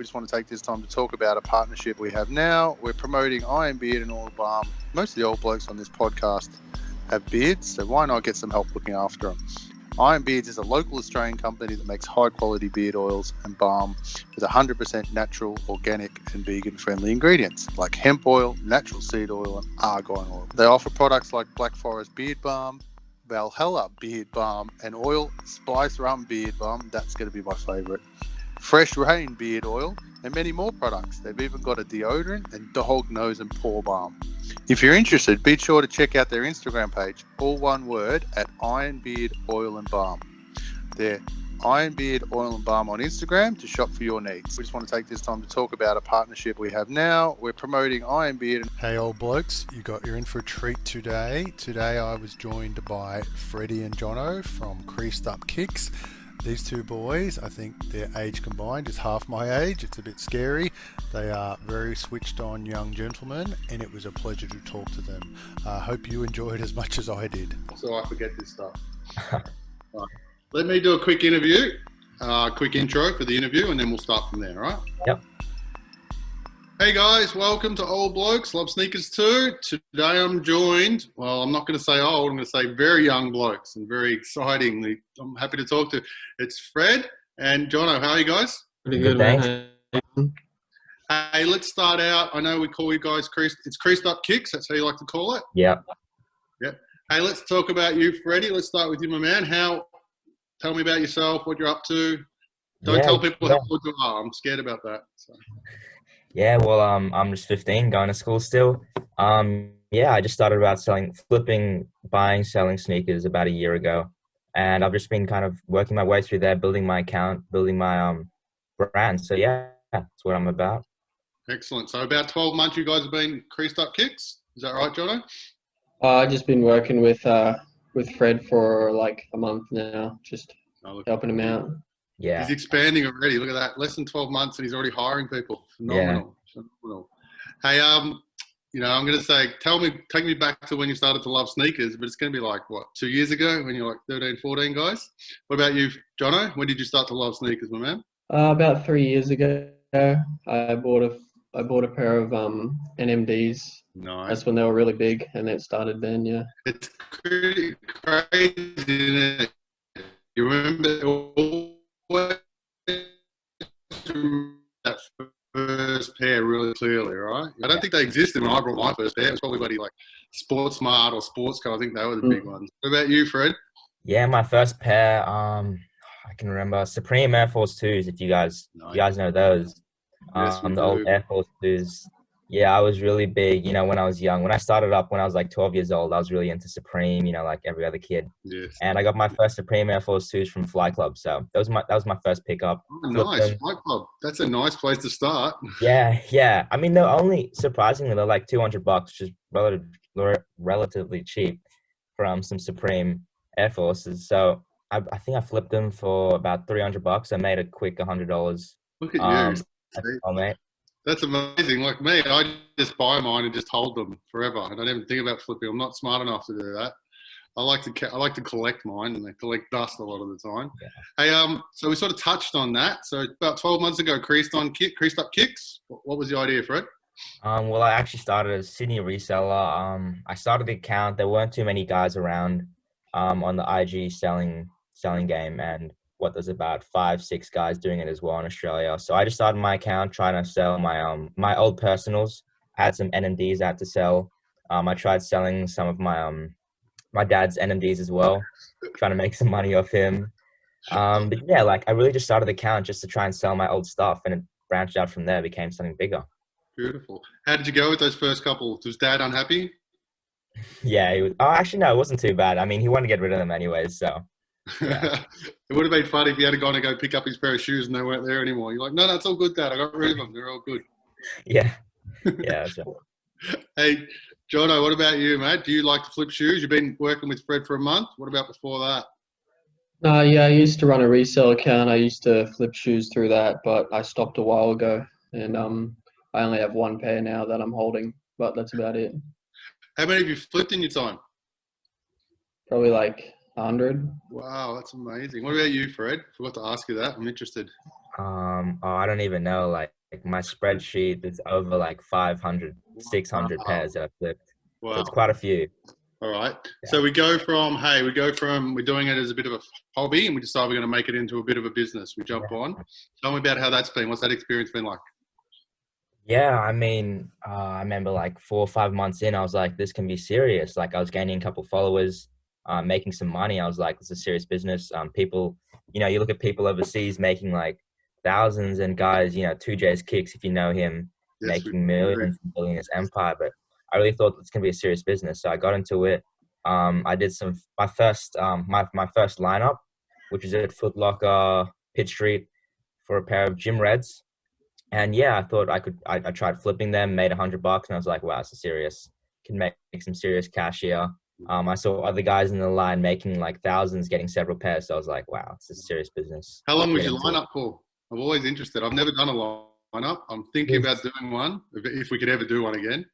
We just want to take this time to talk about a partnership we have now. We're promoting Iron Beard and Oil Balm. Most of the old blokes on this podcast have beards, so why not get some help looking after them? Iron Beards is a local Australian company that makes high-quality beard oils and balm with 100% natural, organic and vegan-friendly ingredients like hemp oil, natural seed oil and argan oil. They offer products like Black Forest Beard Balm, Valhalla Beard Balm and Oil Spice Rum Beard Balm. That's going to be my favourite. Fresh Rain Beard Oil and many more products. They've even got a deodorant and dog nose and paw balm. If you're interested, be sure to check out their Instagram page, all one word, at Iron Beard Oil and Balm. They're Iron Beard Oil and Balm on Instagram to shop for your needs. We just want to take this time to talk about a partnership we have now. We're promoting Iron Beard. Hey old blokes, you're in for a treat today. Today I was joined by Freddie and Jono from Creasedupkicks. These two boys, I think their age combined is half my age. It's a bit scary. They are very switched on young gentlemen and it was a pleasure to talk to them. Hope you enjoyed as much as I did. So I forget this stuff. Right. Let me do a quick quick intro for the interview and then we'll start from there, right? Yep. Hey guys, welcome to Old Blokes, Love Sneakers too. Today I'm joined, well, I'm not going to say old, I'm going to say very young blokes and very excitingly, I'm happy to talk to. It's Fred and Jono. How are you guys? Pretty good, thanks. Hey, let's start out. I know we call you guys it's Creasedupkicks, that's how you like to call it? Yeah. Yep. Hey, let's talk about you, Freddie. Let's start with you, my man. Tell me about yourself, what you're up to. Don't tell people how old you are. I'm scared about that. So. Yeah, well, I'm just 15, going to school still. I just started about flipping, buying, selling sneakers about a year ago. And I've just been kind of working my way through there, building my account, building my brand. So yeah, that's what I'm about. Excellent. So about 12 months you guys have been Creasedupkicks. Is that right, Jono? I've just been working with Fred for like a month now, just helping him out. Yeah. He's expanding already. Look at that. Less than 12 months and he's already hiring people. Phenomenal. Yeah. Phenomenal. Hey, I'm going to say, take me back to when you started to love sneakers, but it's going to be like, 2 years ago when you're like 13, 14 guys? What about you, Jono? When did you start to love sneakers, my man? About 3 years ago, I bought a pair of NMDs. Nice. That's when they were really big, and it started then, yeah. It's pretty crazy, isn't it? You remember that first pair really clearly, right? I don't think they existed when I brought my first pair. It was probably like Sports Smart or Sports Co. I think they were the big ones. What about you, Fred? Yeah, my first pair, I can remember Supreme Air Force 2s, if you guys know those. Yes, the old Air Force 2s. Yeah, I was really big, when I was young. When I started up, when I was like 12 years old, I was really into Supreme, like every other kid. Yes. And I got my first Supreme Air Force 2s from Fly Club. So that was my first pickup. Oh, nice. Fly Club. That's a nice place to start. Yeah. I mean, they're only, surprisingly, they're like $200, which is relatively cheap from some Supreme Air Forces. So I think I flipped them for about $300. I made a quick $100. Look at you. Mate. That's amazing. Like me, I just buy mine and just hold them forever. I don't even think about flipping. I'm not smart enough to do that. I like to collect mine, and they collect dust a lot of the time. Yeah. Hey, so we sort of touched on that. So about 12 months ago, Creasedupkicks. What was the idea, Fred? Well, I actually started as a Sydney reseller. I started the account. There weren't too many guys around on the IG selling game, and there's about 5-6 guys doing it as well in Australia. So I just started my account trying to sell my old personals. I had some NMDs I had to sell. I tried selling some of my dad's NMDs as well, trying to make some money off him. But yeah, I really just started the account just to try and sell my old stuff, and it branched out from there, became something bigger. Beautiful. How did you go with those first couple? Was Dad unhappy? Yeah, he was. Oh, actually, no, it wasn't too bad. I mean, he wanted to get rid of them anyways, so. Yeah. It would have been funny if he had gone to go pick up his pair of shoes and they weren't there anymore. You're like, no, it's all good, Dad. I got rid of them. They're all good. Yeah. Yeah, that's right. Hey, Jono, what about you, mate? Do you like to flip shoes? You've been working with Fred for a month. What about before that? Yeah, I used to run a resale account. I used to flip shoes through that, but I stopped a while ago. And I only have one pair now that I'm holding, but that's about it. How many have you flipped in your time? Probably like 100. Wow, that's amazing. What about you, Fred? Forgot to ask you that. I'm interested. I don't even know. Like my spreadsheet is over like 500, 600 Wow. pairs that I've flipped. So Wow. it's quite a few. All right. Yeah. So we go from we're doing it as a bit of a hobby, and we decide we're going to make it into a bit of a business. We jump on. Tell me about how that's been. What's that experience been like? Yeah, I mean, I remember like 4 or 5 months in, I was like, this can be serious. Like I was gaining a couple followers, making some money. I was like, this is a serious business. People, you look at people overseas making like thousands, and guys, 2J's Kicks, if you know him, Yes, we making millions and building this empire. But I really thought it's gonna be a serious business, so I got into it. I did my first lineup, which is at Foot Locker, Pitt Street, for a pair of gym reds. And yeah, I thought I tried flipping them, made $100, and I was like, wow, this is serious. Can make some serious cash here. I saw other guys in the line making like thousands, getting several pairs. So I was like, wow, this is a serious business. How long was Get your into it. lineup for? I'm always interested. I've never done a lineup. I'm thinking about doing one if we could ever do one again.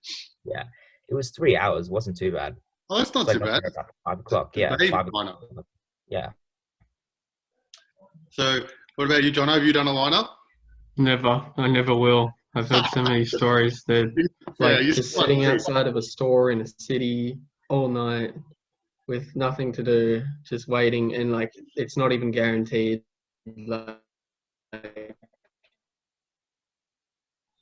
Yeah, it was 3 hours. Wasn't too bad. Oh, that's not It's too like bad. about 5 o'clock. Yeah, Baby 5 lineup. o'clock. Yeah. So, what about you, John? Have you done a lineup? Never. I never will. I've heard so many stories that like you just said sitting one. outside of a store in a city all night with nothing to do, just waiting, and like it's not even guaranteed. Like,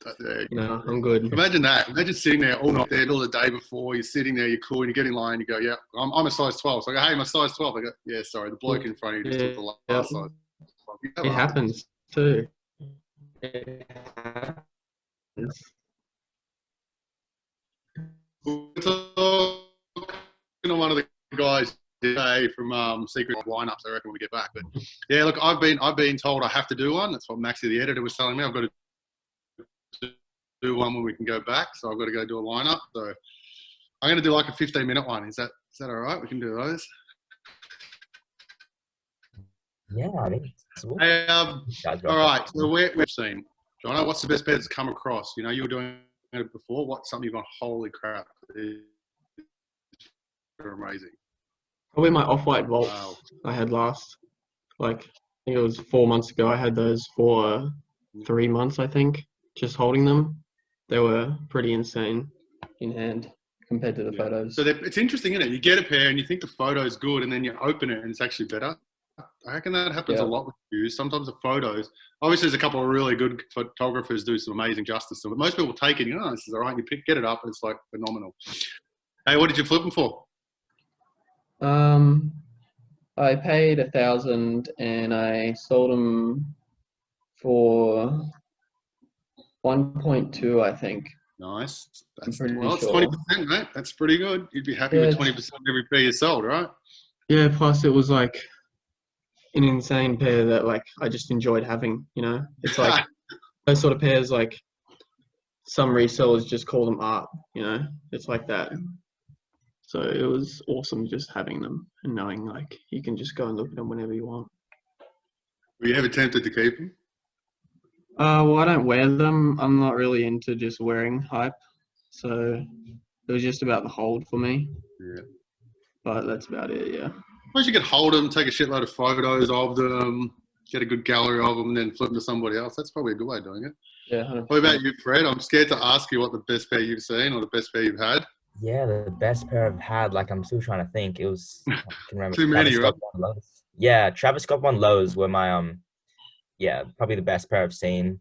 I'm good. Imagine that. Imagine sitting there all night, there all the day before. You're sitting there, you're cool, and you get in line. You go, yeah, I'm a size 12. So I go, hey, I'm a size 12. I go, yeah, sorry, the bloke in front of you just took the last size. It happens too. It happens. One of the guys today from Secret Lineups. I reckon when we get back. But yeah, look, I've been told I have to do one. That's what Maxie, the editor, was telling me. I've got to do one when we can go back. So I've got to go do a lineup. So I'm going to do like a 15-minute one. Is that all right? We can do those. Yeah, I mean, Hey, all right. So we've seen, Jono, what's the best pair that's come across? You were doing it before. What's something you've gone, holy crap, they're amazing. Probably my off-white vaults Wow. I had last. Like, I think it was 4 months ago. I had those for 3 months, I think, just holding them. They were pretty insane in hand compared to the photos. So it's interesting, isn't it? You get a pair and you think the photo's good, and then you open it and it's actually better. I reckon that happens a lot with views. Sometimes the photos, obviously there's a couple of really good photographers do some amazing justice to it. Most people take it, this is all right. You get it up and it's like phenomenal. Hey, what did you flip them for? I paid 1,000 and I sold them for 1.2, I think. Nice. It's It's 20%, mate. That's pretty good. You'd be happy with 20% of every pair you sold, right? Yeah, plus it was like an insane pair that like I just enjoyed having, It's like those sort of pairs, like some resellers just call them art, It's like that. So it was awesome just having them and knowing like you can just go and look at them whenever you want. Were you ever tempted to keep them? Well, I don't wear them. I'm not really into just wearing hype. So it was just about the hold for me. Yeah. But that's about it, yeah. Suppose you could hold them, take a shitload of photos of them, get a good gallery of them, and then flip them to somebody else. That's probably a good way of doing it. Yeah, 100%. What about you, Fred? I'm scared to ask you what the best pair you've seen or the best pair you've had. Yeah, the best pair I've had, like I'm still trying to think. It was, I can remember. Too many, right? Yeah, Travis Scott 1 lows were my, probably the best pair I've seen.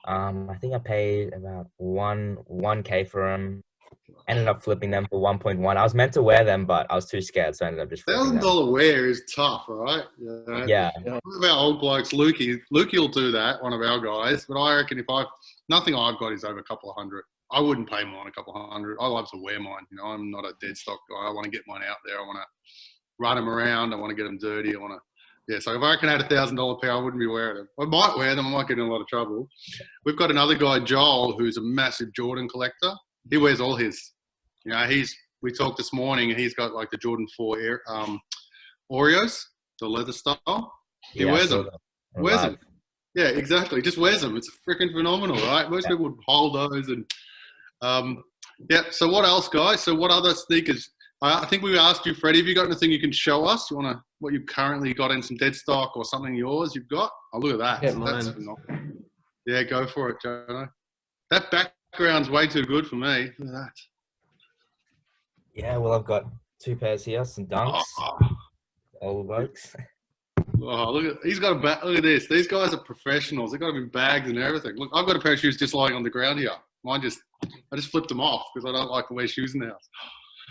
I think I paid about 1K for them. Ended up flipping them for 1.1. I was meant to wear them, but I was too scared, so I ended up just flipping them. $1,000 wear is tough, right? Yeah. One of our old blokes, Lukey will do that, one of our guys. But I reckon nothing I've got is over a couple of hundred. I wouldn't pay more than a couple of hundred. I love to wear mine. I'm not a dead stock guy. I want to get mine out there. I want to run them around. I want to get them dirty. So if I reckon I had $1,000 pair, I wouldn't be wearing them. I might wear them. I might get in a lot of trouble. We've got another guy, Joel, who's a massive Jordan collector. He wears all his. We talked this morning, and he's got like the Jordan 4 Oreos, the leather style. He wears them. Wears them. Yeah, exactly. Just wears them. It's freaking phenomenal, right? Most people would hold those. And so what else, guys? So what other sneakers? I think we asked you, Freddie, have you got anything you can show us? You want to, what you've currently got in some dead stock or something yours you've got? Oh, look at that. Get That's mine. phenomenal. Yeah, go for it, Jono. That background's way too good for me. Look at that. Yeah, well, I've got 2 pairs here, some dunks, Oh, old blokes. look at, he's got a back. Look at this. These guys are professionals. They've got them in bags and everything. Look, I've got a pair of shoes just lying on the ground here. I just flipped them off because I don't like to wear shoes in the house.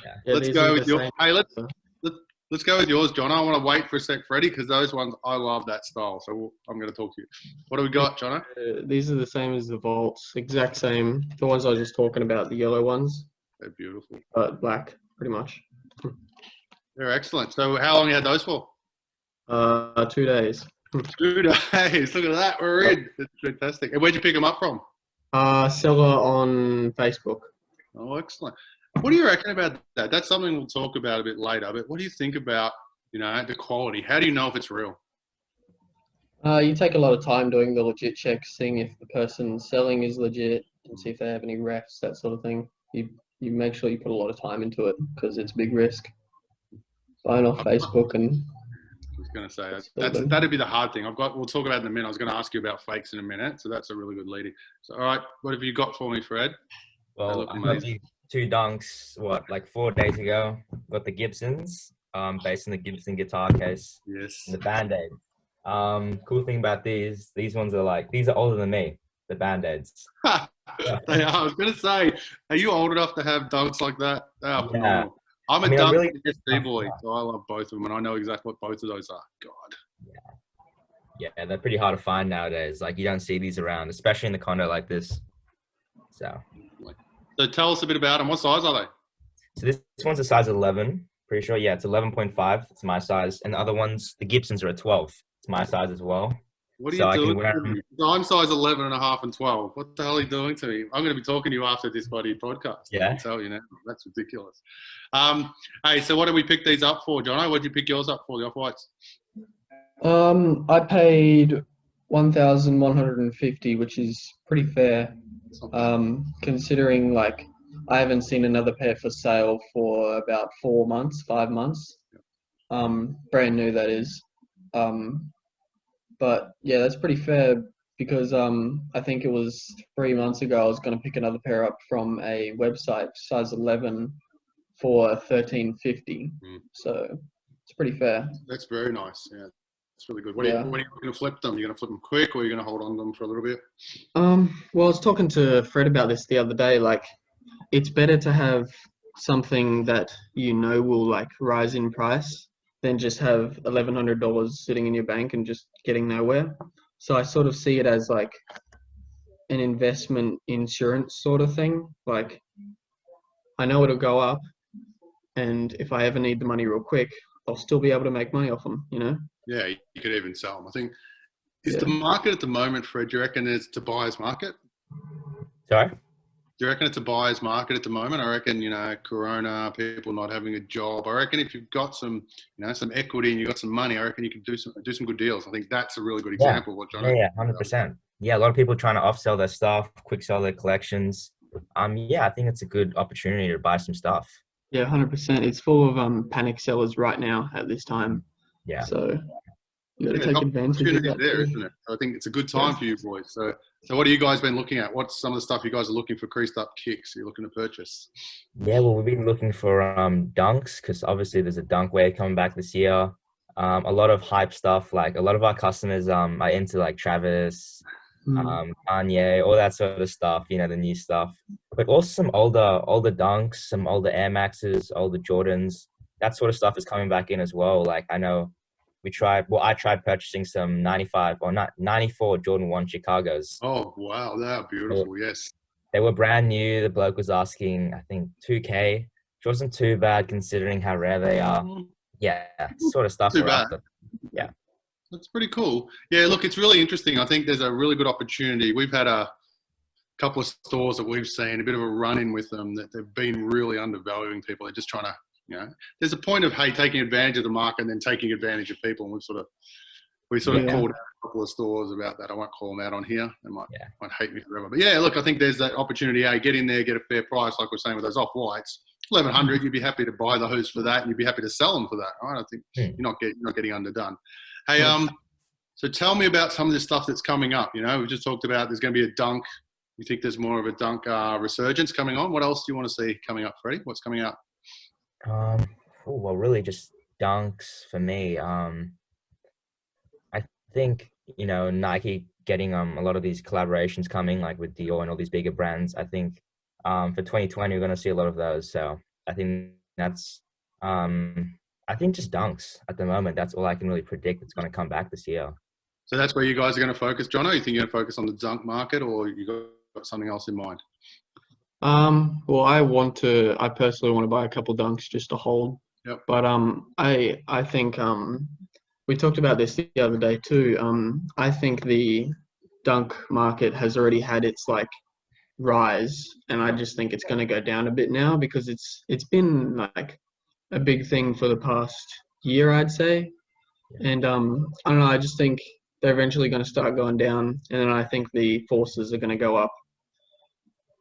Yeah, Let's these go are with the your. same. Hey, let's go with yours, John. I want to wait for a sec, Freddie, because those ones I love that style. So I'm going to talk to you. What do we got, John? These are the same as the Volts, exact same. The ones I was just talking about, the yellow ones, They're beautiful. but black, pretty much. They're excellent. So how long you had those for? 2 days. 2 days. Look at that. We're in. It's fantastic. And where'd you pick them up from? Seller on Facebook. Oh, excellent. What do you reckon about that? That's something we'll talk about a bit later. But what do you think about, the quality? How do you know if it's real? You take a lot of time doing the legit checks, seeing if the person selling is legit, and see if they have any refs, that sort of thing. You make sure you put a lot of time into it because it's a big risk. Buying off Facebook and. I was going to say that'd be the hard thing. We'll talk about it in a minute. I was going to ask you about fakes in a minute, so that's a really good leading. So, all right, what have you got for me, Fred? Well, I got these 2 dunks, like 4 days ago. Got the Gibsons, based on the Gibson guitar case. Yes. And the Band-Aid. Cool thing about these ones are these are older than me, the Band-Aids. They are. I was going to say, are you old enough to have dunks like that? They are phenomenal. I'm a dunk boy, so I love both of them, and I know exactly what both of those are. God. Yeah, they're pretty hard to find nowadays. Like, you don't see these around, especially in the condo like this. So tell us a bit about them. What size are they? So this one's a size 11. Pretty sure. Yeah, it's 11.5. It's my size. And the other ones, the Gibsons, are a 12. It's my size as well. What are you doing? I'm size 11 and a half and 12. What the hell are you doing to me? I'm going to be talking to you after this bloody podcast. Yeah. I can tell you now. That's ridiculous. Hey, so what did we pick these up for, Jono? What did you pick yours up for, the Off-Whites? I paid 1,150, which is pretty fair, considering I haven't seen another pair for sale for about 5 months. Brand new, that is. But yeah, that's pretty fair because I think it was 3 months ago I was going to pick another pair up from a website, size 11, for 1,350. So it's pretty fair. That's very nice. Yeah, it's really good. What are you going to flip them? Are you going to flip them quick, or are you going to hold on to them for a little bit? Well, I was talking to Fred about this the other day. It's better to have something that will rise in price than just have $1,100 sitting in your bank and just getting nowhere. So I sort of see it as an investment insurance sort of thing. I know it'll go up, and if I ever need the money real quick, I'll still be able to make money off them, Yeah, you could even sell them. I think, is the market at the moment, Fred, do you reckon it's a buyer's market? Sorry? Do you reckon it's a buyer's market at the moment? I reckon, Corona, people not having a job. I reckon if you've got some, some equity and you've got some money, I reckon you can do some good deals. I think that's a really good example of what John. Yeah, 100%. Yeah, a lot of people trying to off-sell their stuff, quick sell their collections. Yeah, I think it's a good opportunity to buy some stuff. Yeah, 100%. It's full of panic sellers right now at this time. Yeah. So you got to take advantage of that. There, isn't it? I think it's a good time for you boys. So what have you guys been looking at? What's some of the stuff you guys are looking for Creasedupkicks you're looking to purchase? Yeah, well, we've been looking for dunks because obviously there's a dunk wave coming back this year. A lot of hype stuff. A lot of our customers are into Travis, Kanye, all that sort of stuff. The new stuff. But also some older dunks, some older Air Maxes, older Jordans. That sort of stuff is coming back in as well. I know. I tried purchasing some 94 Jordan 1 Chicagos. Oh, wow. They are beautiful, yes. They were brand new. The bloke was asking, I think, $2K, which wasn't too bad considering how rare they are. Yeah, sort of stuff. Too bad. Yeah. That's pretty cool. Yeah, look, it's really interesting. I think there's a really good opportunity. We've had a couple of stores that we've seen, a bit of a run-in with them, that they've been really undervaluing people. They're just trying to, there's a point of, hey, taking advantage of the market and then taking advantage of people. And we sort of called out a couple of stores about that. I won't call them out on here. They might hate me forever. But yeah, look, I think there's that opportunity. Hey, get in there, get a fair price, like we're saying with those Off-Whites. $1,100, you'd be happy to buy those for that, and you'd be happy to sell them for that, right? I think you're not getting underdone. Hey, so tell me about some of the stuff that's coming up. You know, we just talked about there's going to be a dunk. You think there's more of a dunk resurgence coming on? What else do you want to see coming up, Freddie? What's coming up? Well, really just dunks for me. I think, you know, Nike getting a lot of these collaborations coming, like with Dior and all these bigger brands. I think for 2020 we're going to see a lot of those. So I think that's I think just dunks at the moment. That's all I can really predict that's going to come back this year. So that's where you guys are going to focus, Jono? You think you're going to focus on the dunk market, or you got something else in mind? Well, I personally want to buy a couple dunks just to hold. Yep. But I think we talked about this the other day too. I think the dunk market has already had its like rise, and I just think it's going to go down a bit now because it's been like a big thing for the past year, I'd say. And I don't know. I just think they're eventually going to start going down, and then I think the forces are going to go up.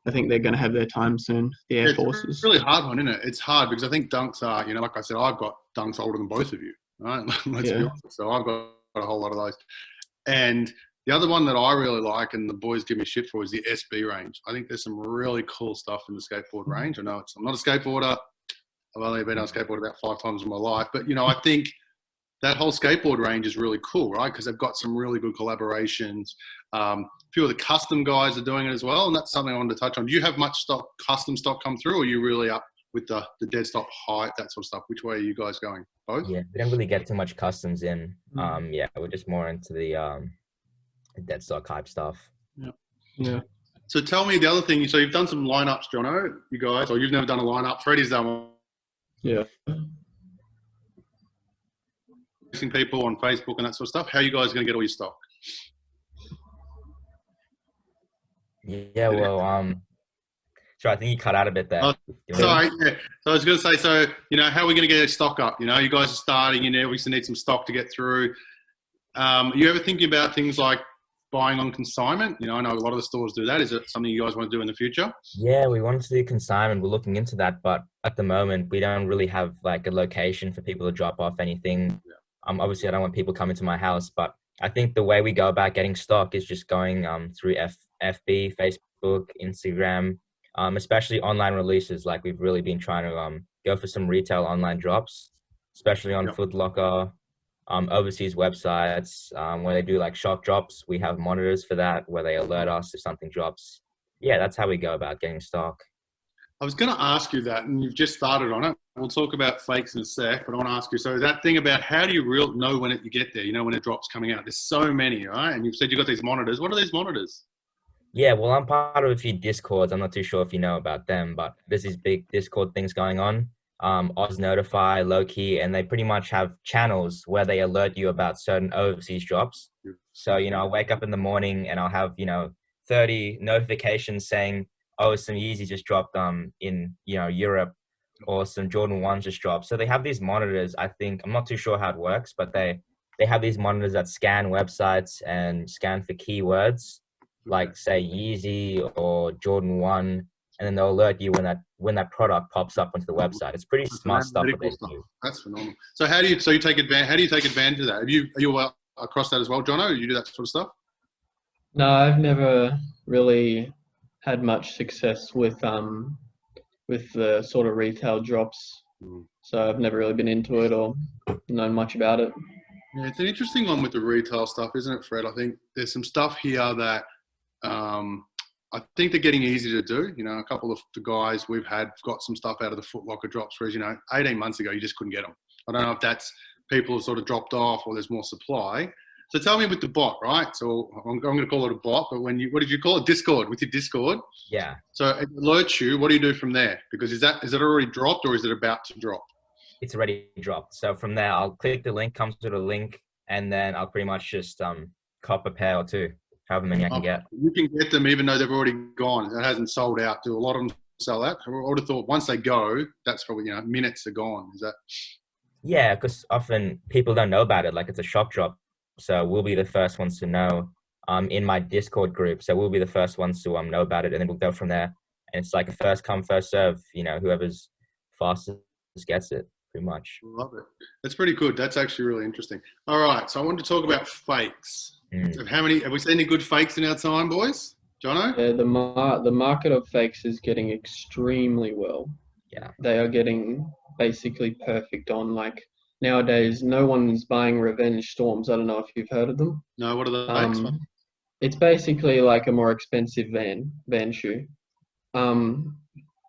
I think they're going to have their time soon, the Air Forces. It's a really hard one, isn't it? It's hard because I think dunks are, you know, like I said, I've got dunks older than both of you, right? Let's be honest. So I've got a whole lot of those. And the other one that I really like, and the boys give me shit for, is the SB range. I think there's some really cool stuff in the skateboard range. I know I'm not a skateboarder. I've only been on a skateboard about 5 times in my life. But, you know, I think that whole skateboard range is really cool, right? Because they've got some really good collaborations. A few of the custom guys are doing it as well, and that's something I wanted to touch on. Do you have much custom stock come through, or are you really up with the dead stop height, that sort of stuff? Which way are you guys going? Both? Yeah, we don't really get too much customs in. Yeah, we're just more into the dead stock hype stuff. Yeah. So tell me the other thing. So you've done some lineups, Jono, you guys, or you've never done a lineup. Freddie's done one. Yeah. People on Facebook and that sort of stuff. How are you guys going to get all your stock? Yeah, well, sure, I think you cut out a bit there. Sorry. Yeah. So I was going to say, so, you know, how are we going to get your stock up? You know, you guys are starting, you know, we still need some stock to get through. Are you ever thinking about things like buying on consignment? You know, I know a lot of the stores do that. Is it something you guys want to do in the future? Yeah, we wanted to do consignment. We're looking into that, but at the moment, we don't really have like a location for people to drop off anything. Yeah. Obviously, I don't want people coming to my house, but I think the way we go about getting stock is just going through FB, Facebook, Instagram, especially online releases. Like we've really been trying to go for some retail online drops, especially on Foot Locker, overseas websites where they do like shock drops. We have monitors for that where they alert us if something drops. Yeah, that's how we go about getting stock. I was going to ask you that, and you've just started on it. We'll talk about fakes in a sec, but I want to ask you, so that thing about how do you know when you get there, you know, when it drops coming out? There's so many, right? And you've said you've got these monitors. What are these monitors? Yeah, well, I'm part of a few Discords. I'm not too sure if you know about them, but there's these big Discord things going on. Oz Notify, Lowkey, and they pretty much have channels where they alert you about certain overseas drops. So, you know, I'll wake up in the morning and I'll have, you know, 30 notifications saying, oh, some Yeezy just dropped in, you know, Europe, or some Jordan 1s just dropped. So they have these monitors. I think, I'm not too sure how it works, but they have these monitors that scan websites and scan for keywords, like say Yeezy or Jordan 1, and then they'll alert you when that product pops up onto the website. It's pretty smart stuff that they do. That's phenomenal. So how do you take advantage of that? Are you across that as well, Jono? Do you do that sort of stuff? No, I've never really had much success with the sort of retail drops. So I've never really been into it or known much about it. Yeah, it's an interesting one with the retail stuff, isn't it, Fred? I think there's some stuff here that I think they're getting easy to do. You know, a couple of the guys we've had got some stuff out of the Foot Locker drops, whereas, you know, 18 months ago, you just couldn't get them. I don't know if that's people have sort of dropped off or there's more supply. So tell me with the bot, right? So I'm going to call it a bot, but what did you call it? Discord, with your Discord? Yeah. So it alerts you. What do you do from there? Because is it already dropped or is it about to drop? It's already dropped. So from there, I'll click the link, comes to the link, and then I'll pretty much just cop a pair or two, however many I can get. You can get them even though they've already gone. It hasn't sold out. Do a lot of them sell out? I would have thought once they go, that's probably, you know, minutes are gone. Is that? Yeah, because often people don't know about it. Like it's a shock drop. So we'll be the first ones to know in my Discord group. So we'll be the first ones to know about it, and then we'll go from there. And it's like a first come, first serve. You know, whoever's fastest gets it, pretty much. Love it. That's pretty good. That's actually really interesting. All right, so I wanted to talk about fakes. So have we seen any good fakes in our time, boys? Jono? Yeah, the market of fakes is getting extremely well. Yeah. They are getting basically perfect on, like, nowadays no one's buying Revenge Storms. I don't know if you've heard of them. No, what are the fakes? It's basically like a more expensive van shoe.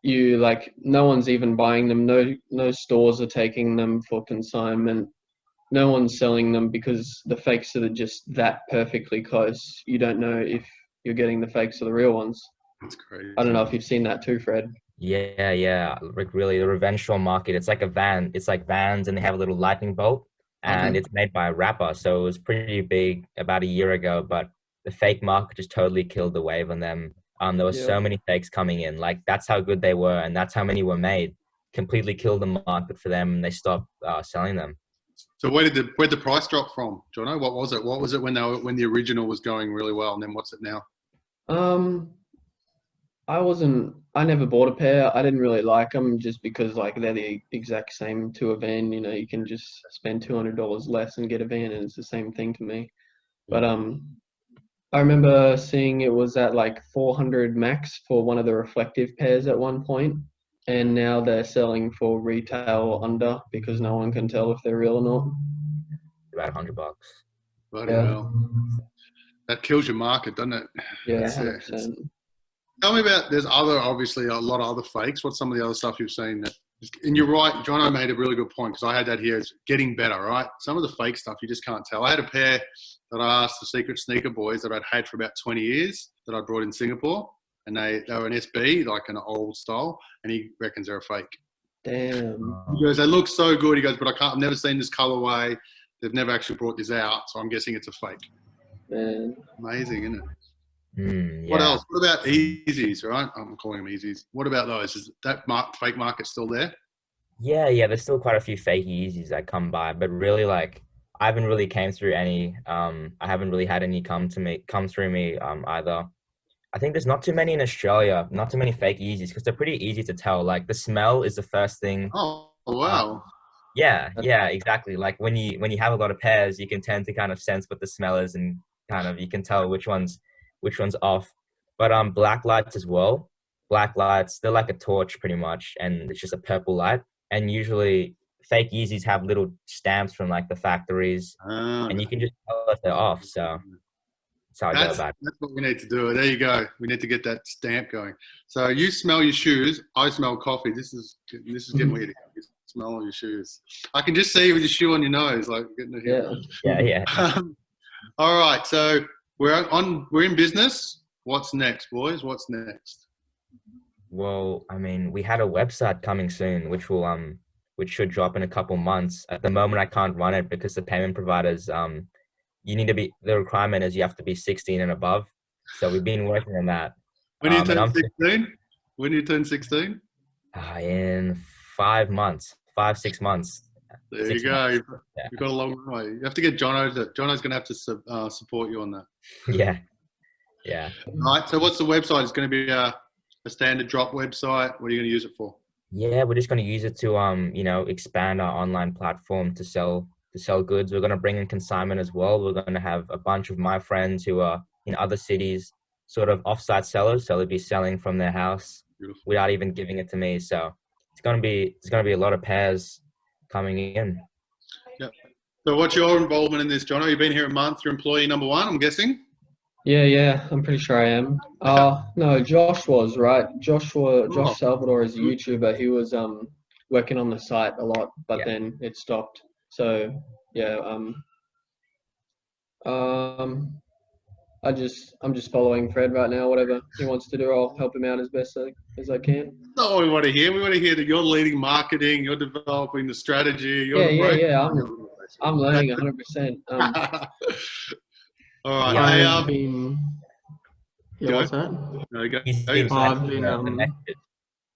You like no one's even buying them. No stores are taking them for consignment. No one's selling them because the fakes are just that perfectly close. You don't know if you're getting the fakes or the real ones. That's crazy. I don't know if you've seen that too, Fred. Yeah. Like really, the Revenge Storm market, it's like a van. It's like vans, and they have a little lightning bolt, and it's made by a rapper. So it was pretty big about a year ago, but the fake market just totally killed the wave on them. There were so many fakes coming in. Like, that's how good they were, and that's how many were made. Completely killed the market for them, and they stopped selling them. So where'd the price drop from, Jono? What was it? What was it when the original was going really well, and then what's it now? I never bought a pair. I didn't really like them just because like they're the exact same to a van. You know, you can just spend $200 less and get a van, and it's the same thing to me. But I remember seeing it was at like 400 max for one of the reflective pairs at one point, and now they're selling for retail under because no one can tell if they're real or not. About $100. Bloody hell. That kills your market, doesn't it? Yeah, 100%. Tell me about, there's obviously a lot of other fakes. What's some of the other stuff you've seen? And you're right, Jono made a really good point, because I had that here. It's getting better, right? Some of the fake stuff you just can't tell. I had a pair that I asked the Secret Sneaker boys that I'd had for about 20 years that I brought in Singapore, and they were an SB, like an old style, and he reckons they're a fake. Damn. He goes, they look so good. He goes, but I've never seen this colorway. They've never actually brought this out, so I'm guessing it's a fake. Man. Amazing, isn't it? Yeah. What else? What about Easies, right? I'm calling them Easies. What about those? Is that fake market still there? Yeah. There's still quite a few fake Yeezys that come by, but really, like, I haven't really came through any. I haven't really had any come through me either. I think there's not too many in Australia, not too many fake Yeezys, because they're pretty easy to tell. Like, the smell is the first thing. Oh, wow. Yeah, exactly. Like when you have a lot of pairs, you can tend to kind of sense what the smell is, and kind of you can tell which one's off. But black lights as well. Black lights, they're like a torch pretty much, and it's just a purple light. And usually fake Yeezys have little stamps from like the factories, and you can just tell if they're off. So that's how I go about it. That's what we need to do. There you go. We need to get that stamp going. So you smell your shoes. I smell coffee. This is getting weird. You smell all your shoes. I can just see with your shoe on your nose, like getting it here. Yeah. All right. So we're in business. What's next, boys? What's next? Well, I mean, we had a website coming soon, which should drop in a couple months. At the moment, I can't run it because the payment providers, the requirement is you have to be 16 and above. So we've been working on that. When do you turn 16? When do you turn 16? In 5 months, 6 months. There you go. You've got a long way. You have to get Jono. Jono's going to have to support you on that. Yeah. All right. So what's the website? It's going to be a standard drop website. What are you going to use it for? Yeah, we're just going to use it to expand our online platform to sell goods. We're going to bring in consignment as well. We're going to have a bunch of my friends who are in other cities, sort of offsite sellers, so they'll be selling from their house without even giving it to me. So it's going to be a lot of pairs coming in. Yeah. So what's your involvement in this, Jono? You've been here a month. You're employee number 1, I'm guessing. Yeah, I'm pretty sure I am. No, Josh was, right? Josh Salvador is a YouTuber. He was working on the site a lot, but then it stopped. So yeah, I'm just following Fred right now. Whatever he wants to do, I'll help him out as best as I can. That's what we want to hear. We want to hear that you're leading marketing, you're developing the strategy. Yeah. I'm learning 100%. All right. I've been. Yeah, what's that? No, go.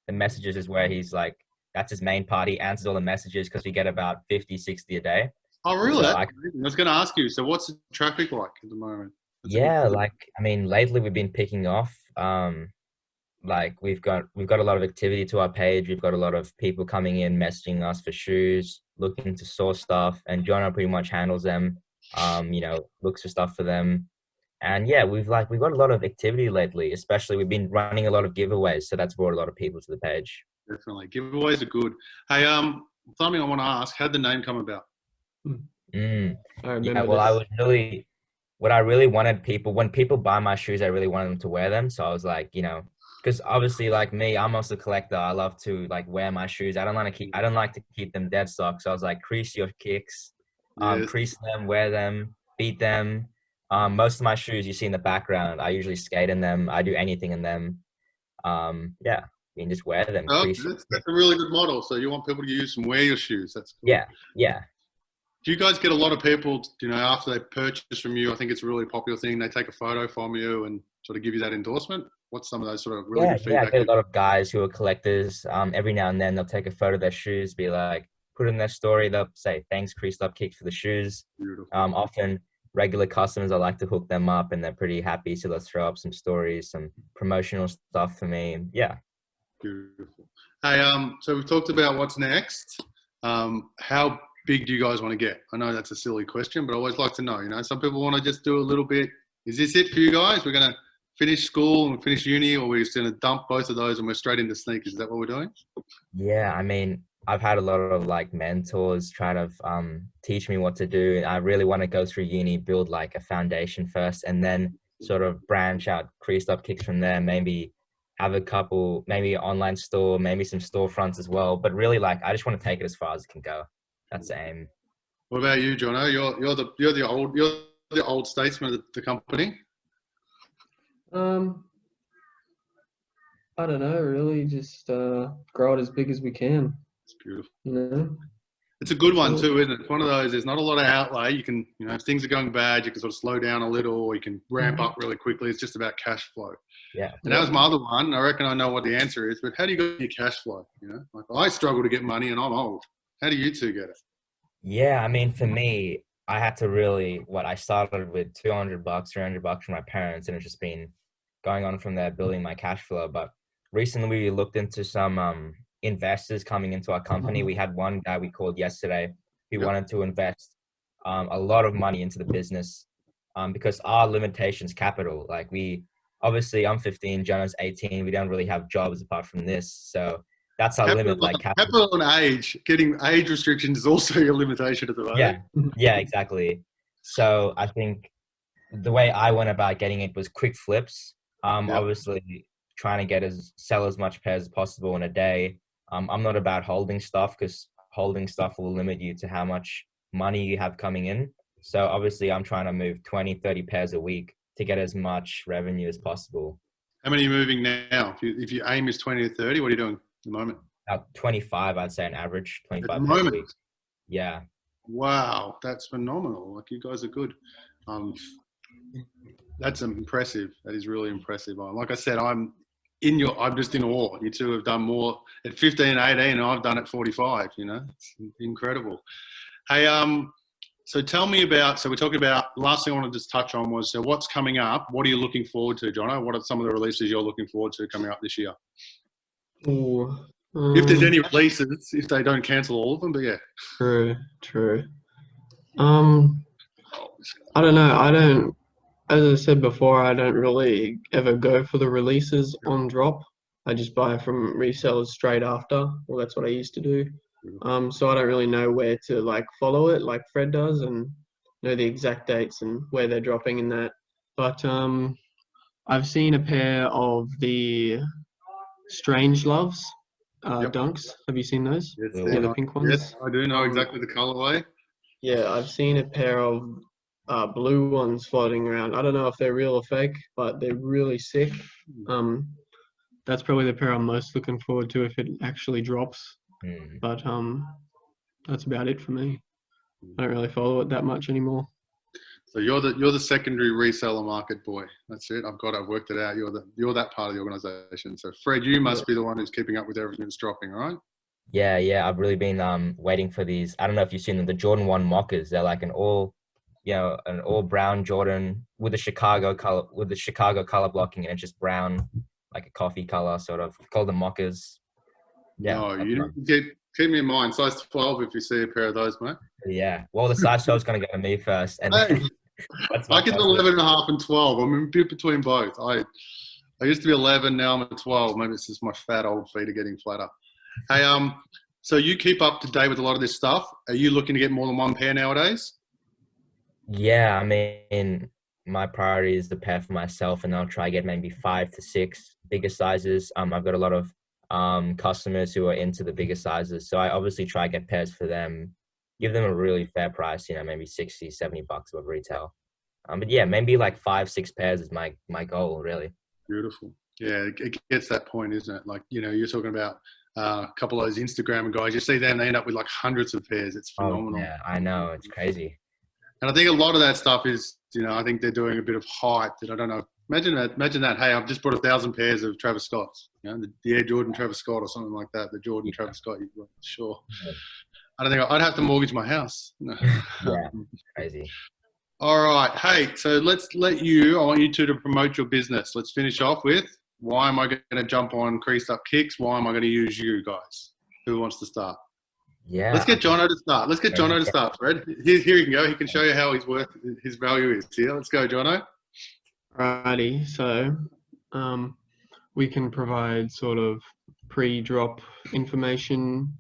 The messages is where he's like, that's his main part. He answers all the messages because we get about 50, 60 a day. Oh, really? So I was going to ask you. So what's the traffic like at the moment? Lately we've been picking off. like we've got a lot of activity to our page. We've got a lot of people coming in, messaging us for shoes, looking to source stuff, and Jono pretty much handles them. Looks for stuff for them. And yeah, we've got a lot of activity lately, especially we've been running a lot of giveaways, so that's brought a lot of people to the page. Definitely. Giveaways are good. Hey, something I want to ask, how'd the name come about? Mm. I Yeah, remember well, this. what I really wanted when people buy my shoes, I really wanted them to wear them. So I was like, because obviously like me, I'm also a collector. I love to like wear my shoes. I don't like to keep them dead stock. So I was like, crease your kicks, Yes. crease them, wear them, beat them. Most of my shoes you see in the background, I usually skate in them. I do anything in them. Yeah, you can just wear them, Oh, crease your that's kicks. a really good model. So you want people to use and wear your shoes. That's good. Yeah, yeah. Do you guys get a lot of people, after they purchase from you, I think it's a really popular thing, they take a photo from you and sort of give you that endorsement? What's some of those sort of really good Yeah, I feedback? get a lot of guys who are collectors. Every now and then they'll take a photo of their shoes, be like, put in their story. They'll say, "Thanks, Creasedupkicks, for the shoes." Beautiful. Often regular customers, I like to hook them up, and they're pretty happy. So they'll throw up some stories, some promotional stuff for me. Yeah. Beautiful. Hey, so we've talked about what's next. How big do you guys want to get? I know that's a silly question, but I always like to know. Some people want to just do a little bit. Is this it for you guys? We're going to finish school and finish uni, or we're just going to dump both of those and we're straight into sneakers? Is that what we're doing? Yeah, I mean, I've had a lot of like mentors try to teach me what to do. And I really want to go through uni, build like a foundation first, and then sort of branch out, Creasedupkicks from there. Maybe have a couple, maybe an online store, maybe some storefronts as well. But really, like, I just want to take it as far as it can go. That's the aim. What about you, Jono? You're the old statesman of the company. I don't know, really, just grow it as big as we can. It's beautiful. It's a good one too, isn't it? It's one of those. There's not a lot of outlay. You can, if things are going bad, you can sort of slow down a little, or you can ramp up really quickly. It's just about cash flow. Yeah. And that was my other one. I reckon I know what the answer is, but how do you get your cash flow? Like I struggle to get money, and I'm old. How do you two get it? Yeah, I mean, for me, I had to really I started with $200, $300 from my parents, and it's just been going on from there, building my cash flow. But recently, we looked into some investors coming into our company. We had one guy we called yesterday who wanted to invest a lot of money into the business because our limitation's capital. Like obviously, I'm 15, Jonah's 18. We don't really have jobs apart from this, so that's our limit. Like capital and age, getting age restrictions is also your limitation at the moment. Yeah, exactly. So I think the way I went about getting it was quick flips. Obviously trying to sell as much pairs as possible in a day. I'm not about holding stuff because holding stuff will limit you to how much money you have coming in. So obviously I'm trying to move 20, 30 pairs a week to get as much revenue as possible. How many are you moving now? If your aim is 20 to 30, what are you doing at the moment? 25, I'd say, an average 25 at the moment. A week. Yeah. Wow, that's phenomenal. Like, you guys are good. That's impressive. That is really impressive. Like I said, I'm just in awe. You two have done more at 15, 18, and I've done at 45, It's incredible. Hey, so tell me so we're talking about, last thing I wanted to just touch on was, so what's coming up? What are you looking forward to, Jono? What are some of the releases you're looking forward to coming up this year? If there's any releases, if they don't cancel all of them, but yeah. True. I don't know. As I said before, I don't really ever go for the releases on drop. I just buy from resellers straight after. Well, that's what I used to do. So I don't really know where to follow it like Fred does and know the exact dates and where they're dropping and that. But I've seen a pair of the Strange Loves dunks. Have you seen those? Yes, the pink ones? Yes, I do know exactly the colorway. Yeah, I've seen a pair of blue ones floating around. I don't know if they're real or fake, but they're really sick. That's probably the pair I'm most looking forward to if it actually drops. But that's about it for me. I don't really follow it that much anymore. So you're the secondary reseller market boy. That's it. I've worked it out. You're that part of the organization. So Fred, you must be the one who's keeping up with everything that's dropping, right? Yeah. I've really been waiting for these. I don't know if you've seen them, the Jordan 1 mockers. They're like an all brown Jordan with the Chicago color blocking, and it's just brown like a coffee color, sort of. Call them mockers. Yeah. No, you keep me in mind. Size 12 if you see a pair of those, mate. Yeah. Well, the size 12 is going to go to me first. And Hey, then that's my I get to cousin. 11 and a half and 12. I'm in between both. I used to be 11, now I'm at 12. Maybe it's just my fat old feet are getting flatter. Hey, so you keep up to date with a lot of this stuff. Are you looking to get more than one pair nowadays? Yeah, I mean, my priority is the pair for myself, and I'll try to get maybe 5 to 6 bigger sizes. I've got a lot of customers who are into the bigger sizes, so I obviously try to get pairs for them, give them a really fair price, maybe 60, $70 above retail. But yeah, maybe like 5, 6 pairs is my goal, really. Beautiful. Yeah, it gets that point, isn't it? Like, you're talking about a couple of those Instagram guys. You see them, they end up with like hundreds of pairs. It's phenomenal. Oh, yeah, I know. It's crazy. And I think a lot of that stuff is, I think they're doing a bit of hype that I don't know. Imagine that. Hey, I've just bought 1,000 pairs of Travis Scott's, the Air Jordan Travis Scott or something like that. The Jordan Travis Scott, sure. Yeah. I don't think I'd have to mortgage my house. No. Yeah, crazy. All right. Hey, so I want you two to promote your business. Let's finish off with, why am I going to jump on Creasedupkicks? Why am I going to use you guys? Who wants to start? Yeah. Let's get Jono to start. Jono to start, Fred. Here he can go. He can show you how his value is here. Let's go, Jono. Alrighty, so we can provide sort of pre-drop information.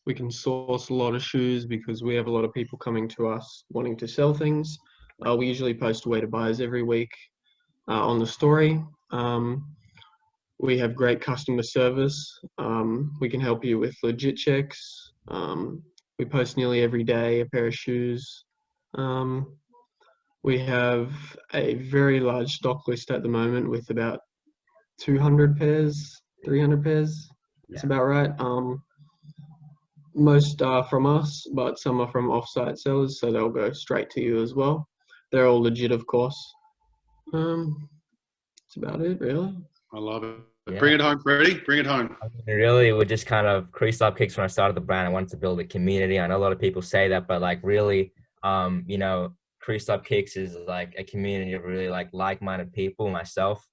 We can source a lot of shoes because we have a lot of people coming to us wanting to sell things. We usually post where to buys every week on the story. We have great customer service. We can help you with legit checks. We post nearly every day a pair of shoes. We have a very large stock list at the moment with about 200 pairs, 300 pairs. That's about right. Most are from us, but some are from off-site sellers, so they'll go straight to you as well. They're all legit, of course. That's about it, really. I love it. Yeah. Bring it home, Freddie. Bring it home. Really, we're just kind of Creasedupkicks. When I started the brand, I wanted to build a community. I know a lot of people say that, but like really, Creasedupkicks is like a community of really like-minded people. Myself,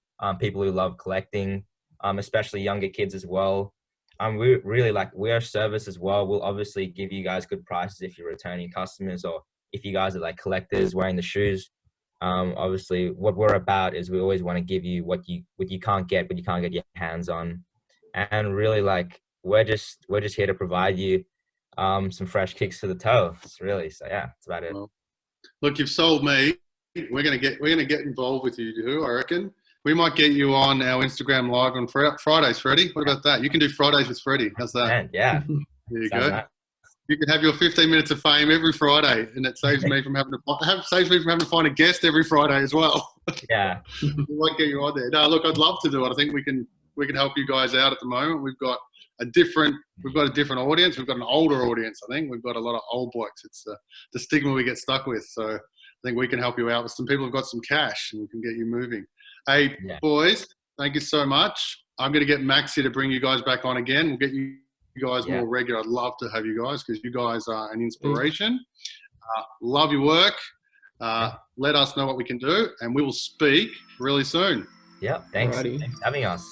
people who love collecting, especially younger kids as well. We really we're a service as well. We'll obviously give you guys good prices if you're returning customers or if you guys are like collectors wearing the shoes. Obviously what we're about is we always want to give you what you can't get, but you can't get your hands on. And really we're just here to provide you some fresh kicks to the toe. It's really, so yeah, that's about it. Well, look, you've sold me. We're gonna get involved with you too, I reckon. We might get you on our Instagram live on Fridays, Freddie. What about that? You can do Fridays with Freddie. How's that? And, yeah. There you Sounds go. nice. You can have your 15 minutes of fame every Friday, and it saves me from having to find a guest every Friday as well. Yeah. We might get you on there. No, look, I'd love to do it. I think we can help you guys out at the moment. We've got a different audience. We've got an older audience. I think we've got a lot of old blokes. It's the stigma we get stuck with. So I think we can help you out with some people who've got some cash, and we can get you moving. Hey, boys, thank you so much. I'm going to get Max here to bring you guys back on again. We'll get you guys more regular. I'd love to have you guys because you guys are an inspiration. Love your work. Let us know what we can do, and we will speak really soon. Yep. Thanks. Alrighty. Thanks for having us.